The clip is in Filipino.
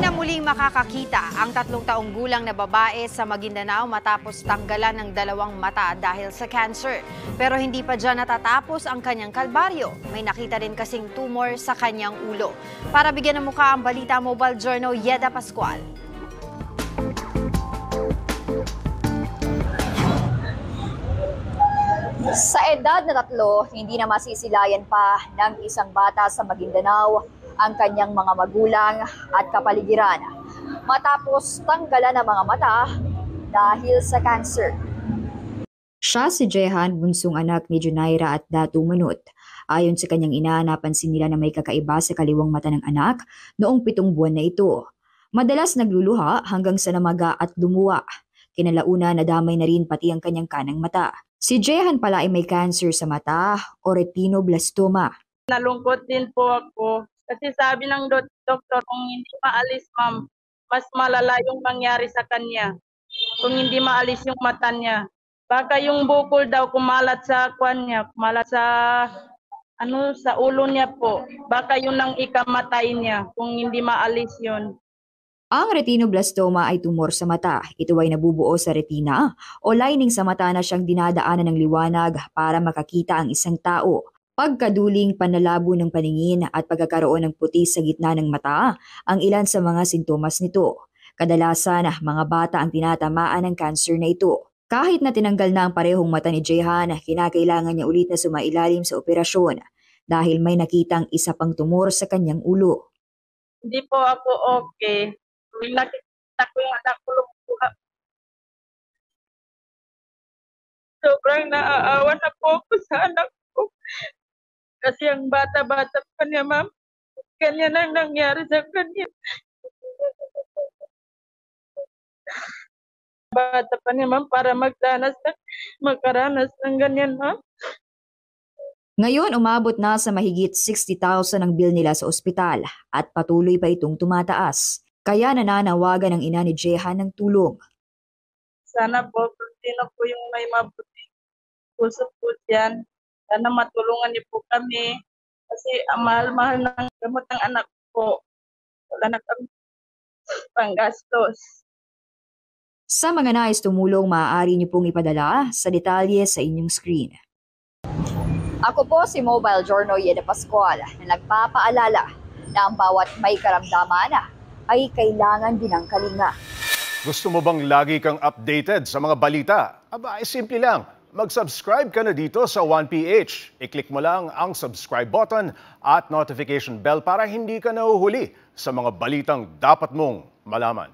na muling makakakita ang 3 taong gulang na babae sa Maguindanao matapos tanggalan ng 2 mata dahil sa cancer. Pero hindi pa dyan natatapos ang kanyang kalbaryo. May nakita rin kasing tumor sa kanyang ulo. Para bigyan ng mukha ang Balita Mobile Journal, Yeda Pascual. Sa edad na 3, hindi na masisilayan pa ng isang bata sa Maguindanao ang kanyang mga magulang at kapaligiran matapos tanggalan ng mga mata dahil sa cancer. Siya si Jehan, bunsong anak ni Junaira at Datu Manut. Ayon sa kanyang ina, napansin nila na may kakaiba sa kaliwang mata ng anak noong 7 buwan na ito. Madalas nagluluha hanggang sa namaga at lumuwa. Kinalauna nadamay na rin pati ang kanyang kanang mata. Si Jehan pala ay may cancer sa mata o retinoblastoma. Nalungkot din po ako kasi sabi ng doktor kung hindi maalis, ma'am, mas malala yung mangyari sa kanya. Kung hindi maalis yung mata niya. Baka yung bukol daw kumalat sa kwan niya, kumalat sa sa ulo niya po. Baka yun ang ikamatay niya kung hindi maalis yun. Ang retinoblastoma ay tumor sa mata. Ito ay nabubuo sa retina o lining sa mata na siyang dinadaanan ng liwanag para makakita ang isang tao. Pagkaduling panlalabo ng paningin at pagkakaroon ng puti sa gitna ng mata ang ilan sa mga sintomas nito. Kadalasan, mga bata ang tinatamaan ng cancer na ito. Kahit na tinanggal na ang parehong mata ni Jehan, kinakailangan niya ulit na sumailalim sa operasyon dahil may nakitang isa pang tumor sa kanyang ulo. Hindi po ako okay. Nakita ko yung anak ko lumuha. Sobrang naaawa na po ako sa anak ko. Kasi ang bata-bata pa niya, ma'am. Ganyan ang nangyari sa kanya. Bata pa niya, ma'am, para magkaranas ng ganyan, ma'am. Ngayon, umabot na sa mahigit 60,000 ang bill nila sa ospital at patuloy pa itong tumataas. Kaya nananawagan ang ina ni Jehan ng tulong. Sana po, kung sino po yung may mabuting puso po dyan, sana matulungan niyo po kami. Kasi ang mahal-mahal ng gamot ng anak ko. Wala na kami panggastos. Sa mga nais tumulong, maaari niyo pong ipadala sa detalye sa inyong screen. Ako po si Mobile Journal Yeda Pascual na nagpapaalala na ang bawat may karamdaman ay kailangan din ng kalinga. Gusto mo bang lagi kang updated sa mga balita? Aba, ay simple lang. Mag-subscribe ka na dito sa 1PH. I-click mo lang ang subscribe button at notification bell para hindi ka nahuhuli sa mga balitang dapat mong malaman.